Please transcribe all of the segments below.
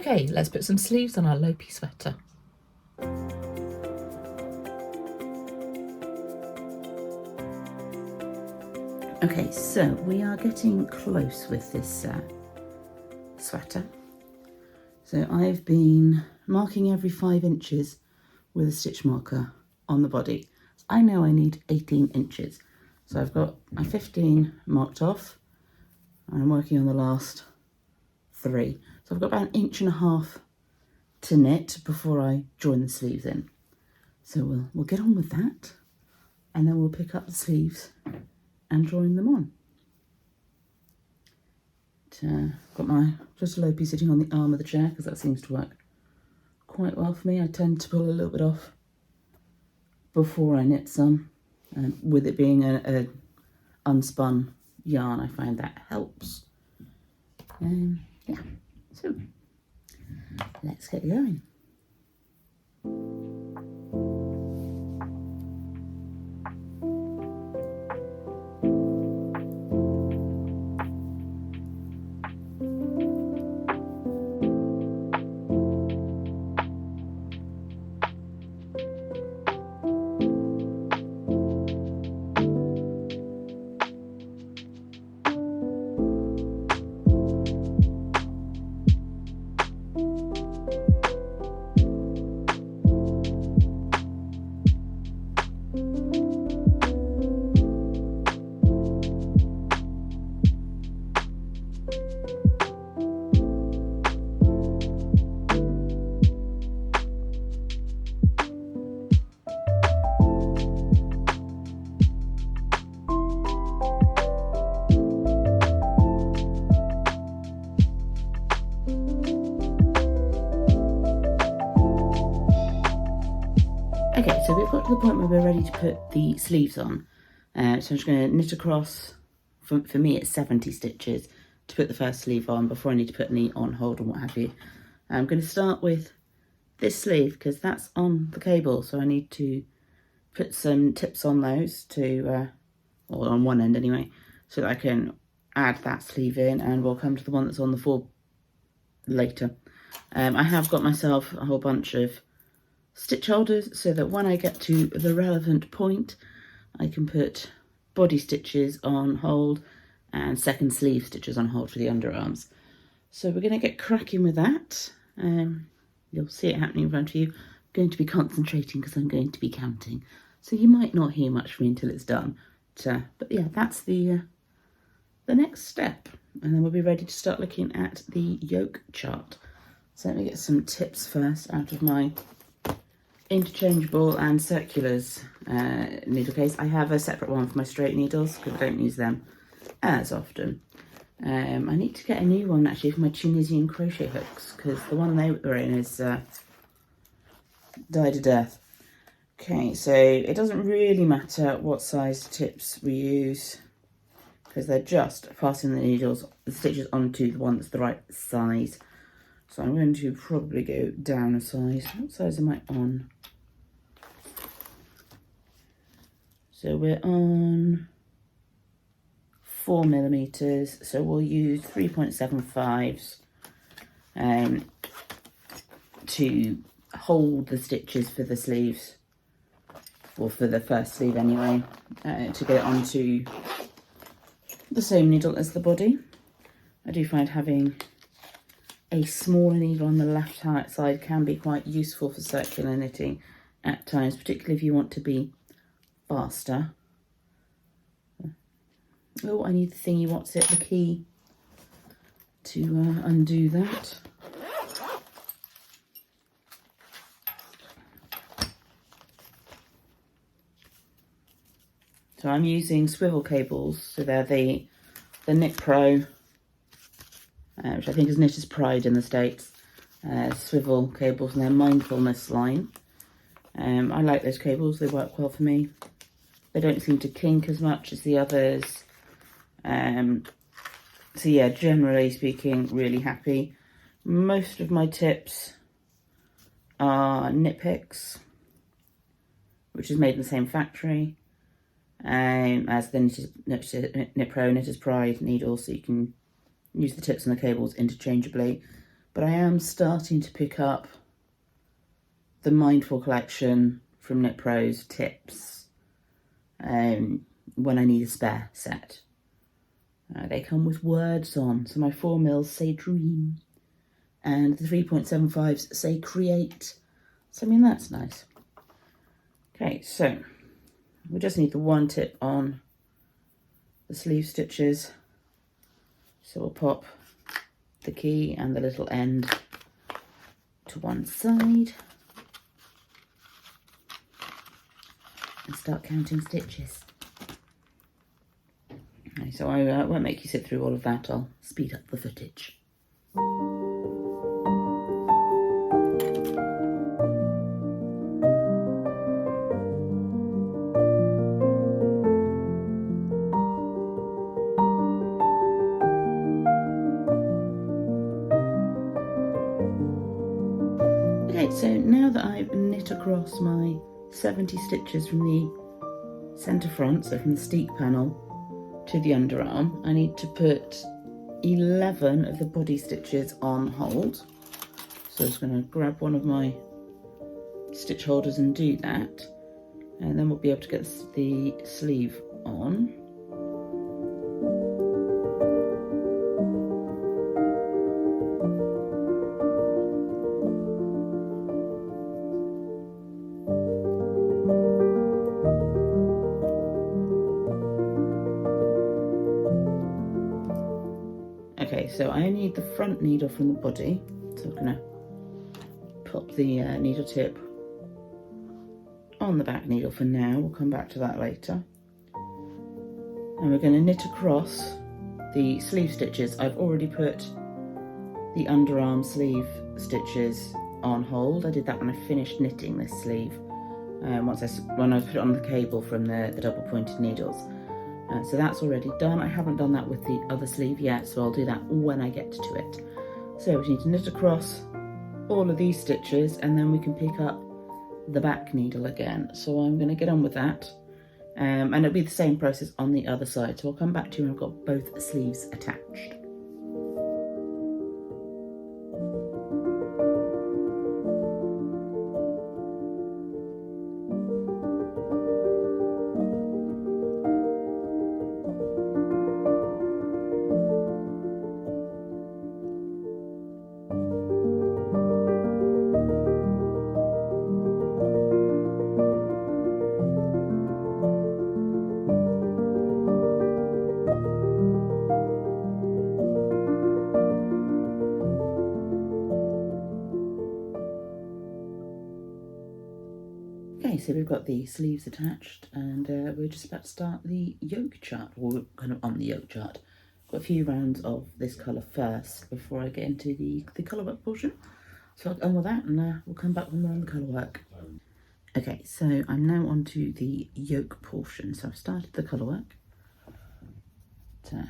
Okay, let's put some sleeves on our Lopi sweater. Okay, so we are getting close with this sweater. So I've been marking every 5 inches with a stitch marker on the body. I know I need 18 inches. So I've got my 15 marked off. I'm working on the last 3. So I've got about 1.5 inches to knit before I join the sleeves in. So we'll get on with that, and then we'll pick up the sleeves and join them on. Got my just Lopi sitting on the arm of the chair because that seems to work quite well for me. I tend to pull a little bit off before I knit some, and with it being a unspun yarn, I find that helps. Yeah, so let's get going. Okay, so we've got to the point where we're ready to put the sleeves on. So I'm just going to knit across, for me it's 70 stitches to put the first sleeve on before I need to put any on hold and what have you. I'm going to start with this sleeve because that's on the cable, so I need to put some tips on those to, or on one end anyway, so that I can add that sleeve in, and we'll come to the one that's on the four later. I have got myself a whole bunch of stitch holders so that when I get to the relevant point I can put body stitches on hold and second sleeve stitches on hold for the underarms. So we're going to get cracking with that. You'll see it happening in front of you. I'm going to be concentrating because I'm going to be counting, so you might not hear much from me until it's done, but yeah, that's the next step, and then we'll be ready to start looking at the yoke chart. So let me get some tips first out of my interchangeable and circulars needle case. I have a separate one for my straight needles because I don't use them as often. I need to get a new one actually for my Tunisian crochet hooks because the one they were in is died a death. Okay, so it doesn't really matter what size tips we use because they're just passing the stitches onto the one that's the right size. So I'm going to probably go down a size. What size am I on? So we're on 4mm, so we'll use 3.75s to hold the stitches for the sleeves, or for the first sleeve anyway, to get it onto the same needle as the body. I do find having a smaller needle on the left side can be quite useful for circular knitting at times, particularly if you want to be faster. Oh, I need the thingy, what's it, the key to undo that. So I'm using swivel cables, so they're the Knit Pro, which I think is Knitter's Pride in the States, swivel cables, and they're mindfulness line. I like those cables, they work well for me. They don't seem to kink as much as the others. So yeah, generally speaking, really happy. Most of my tips are knit picks, which is made in the same factory as the Knit Pro, Knitter's Pride needles, so you can use the tips and the cables interchangeably. but I am starting to pick up the Mindful collection from Knit Pros tips when I need a spare set. They come with words on, so my 4 mils say dream, and the 3.75s say create. So I mean, that's nice. Okay, so we just need the one tip on the sleeve stitches. So we'll pop the key and the little end to one side and start counting stitches. Okay, so I won't make you sit through all of that, I'll speed up the footage. Okay, so now that I've knit across my 70 stitches from the centre front, so from the steek panel to the underarm, I need to put 11 of the body stitches on hold. So I'm just going to grab one of my stitch holders and do that, and then we'll be able to get the sleeve on. Okay, so I need the front needle from the body, so I'm going to pop the needle tip on the back needle for now. We'll come back to that later. And we're going to knit across the sleeve stitches. I've already put the underarm sleeve stitches on hold. I did that when I finished knitting this sleeve, when I put it on the cable from the double pointed needles. So that's already done. I haven't done that with the other sleeve yet, so I'll do that when I get to it. So we need to knit across all of these stitches, and then we can pick up the back needle again. So I'm going to get on with that, and it'll be the same process on the other side. So I'll come back to you when I've got both sleeves attached. Okay, so we've got the sleeves attached, and we're just about to start the yoke chart, or we're kind of on the yoke chart. Got a few rounds of this colour first before I get into the colourwork portion. So I'll go on with that, and we'll come back when we're on the colourwork. Okay, so I'm now on to the yoke portion. So I've started the colourwork. Got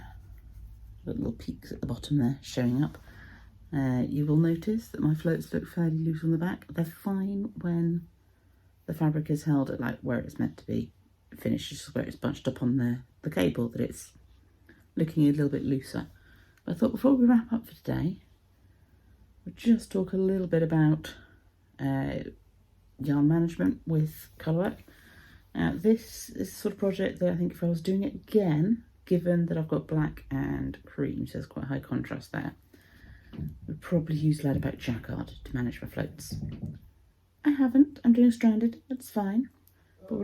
little peaks at the bottom there showing up. You will notice that my floats look fairly loose on the back. They're fine when the fabric is held at like where it's meant to be finished, just where it's bunched up on the cable, that it's looking a little bit looser. But I thought before we wrap up for today, we'll just talk a little bit about yarn management with colourwork. This is the sort of project that I think if I was doing it again, given that I've got black and cream, so there's quite high contrast there, I'd probably use Leatherback Jacquard to manage my floats. I haven't, I'm doing stranded, that's fine. But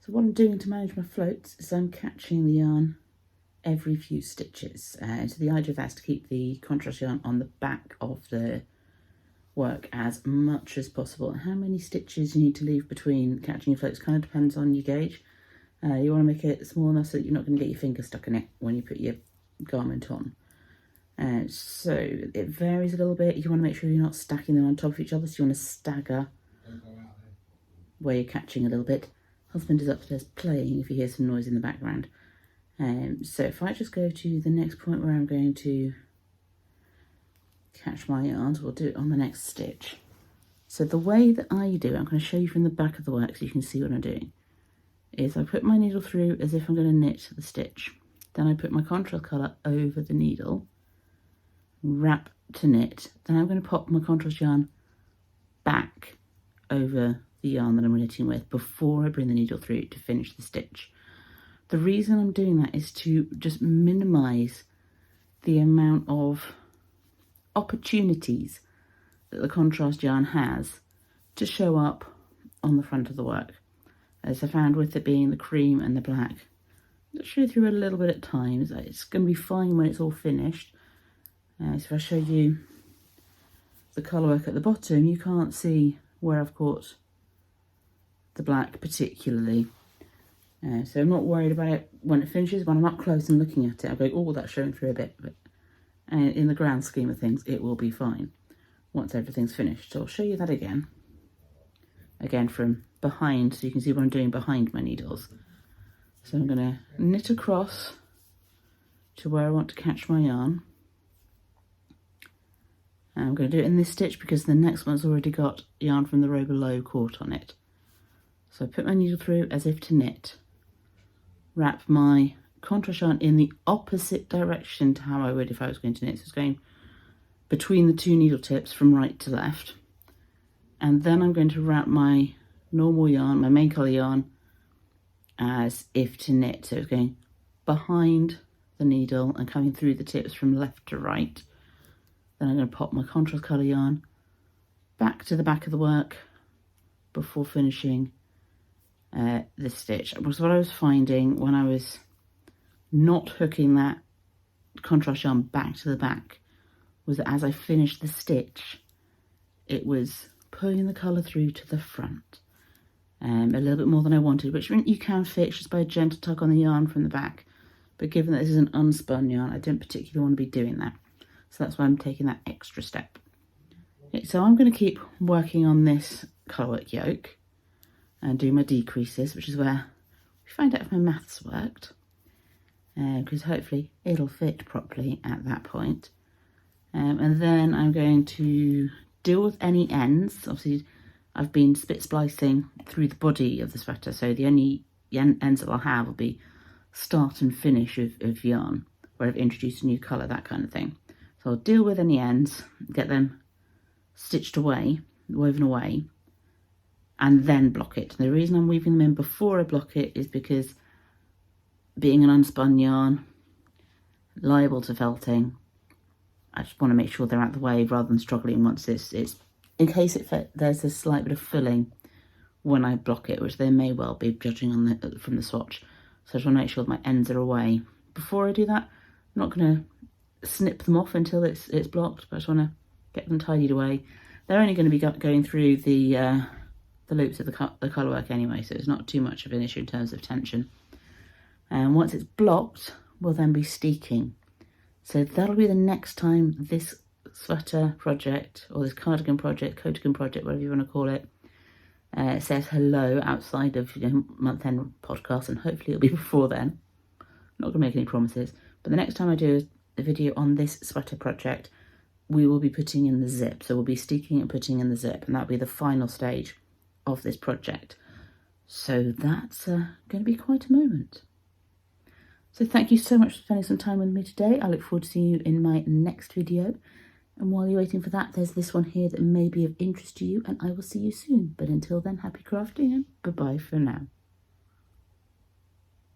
what I'm doing to manage my floats is I'm catching the yarn every few stitches. So the idea of that is to keep the contrast yarn on the back of the work as much as possible. How many stitches you need to leave between catching your floats kind of depends on your gauge. You want to make it small enough so that you're not going to get your finger stuck in it when you put your garment on. So it varies a little bit. You want to make sure you're not stacking them on top of each other, so you want to stagger where you're catching a little bit. Husband is upstairs playing if you hear some noise in the background. So if I just go to the next point where I'm going to catch my yarns, we'll do it on the next stitch. So the way that I do it, I'm going to show you from the back of the work so you can see what I'm doing, is I put my needle through as if I'm going to knit the stitch. Then I put my contrast colour over the needle, wrap to knit. Then I'm going to pop my contrast yarn back over the yarn that I'm knitting with before I bring the needle through to finish the stitch. The reason I'm doing that is to just minimise the amount of opportunities that the contrast yarn has to show up on the front of the work. As I found with it being the cream and the black, it'll show through a little bit at times. It's going to be fine when it's all finished. So if I show you the colourwork at the bottom, you can't see where I've caught the black particularly. So I'm not worried about it when it finishes. When I'm up close and looking at it, I'll go, oh, that's showing through a bit. But in the grand scheme of things, it will be fine once everything's finished. So I'll show you that again from behind, so you can see what I'm doing behind my needles. So I'm going to knit across to where I want to catch my yarn. And I'm going to do it in this stitch because the next one's already got yarn from the row below caught on it. So I put my needle through as if to knit, wrap my contrast yarn in the opposite direction to how I would if I was going to knit. So it's going between the two needle tips from right to left. And then I'm going to wrap my normal yarn, my main colour yarn, as if to knit. So it's going behind the needle and coming through the tips from left to right. Then I'm going to pop my contrast colour yarn back to the back of the work before finishing this stitch. Because what I was finding when I was not hooking that contrast yarn back to the back was that as I finished the stitch, it was pulling the colour through to the front a little bit more than I wanted, which you can fix just by a gentle tug on the yarn from the back. But given that this is an unspun yarn, I don't particularly want to be doing that. So that's why I'm taking that extra step. Okay, so I'm going to keep working on this colourwork yoke and do my decreases, which is where we find out if my maths worked. Because hopefully it'll fit properly at that point. And then I'm going to deal with any ends. Obviously, I've been split splicing through the body of the sweater, so the only ends that I'll have will be start and finish of yarn, where I've introduced a new colour, that kind of thing. So I'll deal with any ends, get them stitched away, woven away, and then block it. And the reason I'm weaving them in before I block it is because being an unspun yarn, liable to felting, I just want to make sure they're out of the way rather than struggling once it's in case there's a slight bit of filling when I block it, which there may well be, judging on from the swatch. So I just want to make sure that my ends are away. Before I do that, I'm not going to snip them off until it's blocked, but I just want to get them tidied away. They're only going to be going through the loops of the colourwork anyway, so it's not too much of an issue in terms of tension. And once it's blocked, we'll then be steeking. So that'll be the next time this sweater project, or this cardigan project, coatigan project, whatever you want to call it, says hello outside of month-end podcast, and hopefully it'll be before then. I'm not going to make any promises, but the next time I do a video on this sweater project, we will be putting in the zip. So we'll be steeking and putting in the zip, and that'll be the final stage of this project. So that's going to be quite a moment. So thank you so much for spending some time with me today. I look forward to seeing you in my next video. And while you're waiting for that, there's this one here that may be of interest to you, and I will see you soon. But until then, happy crafting and bye-bye for now.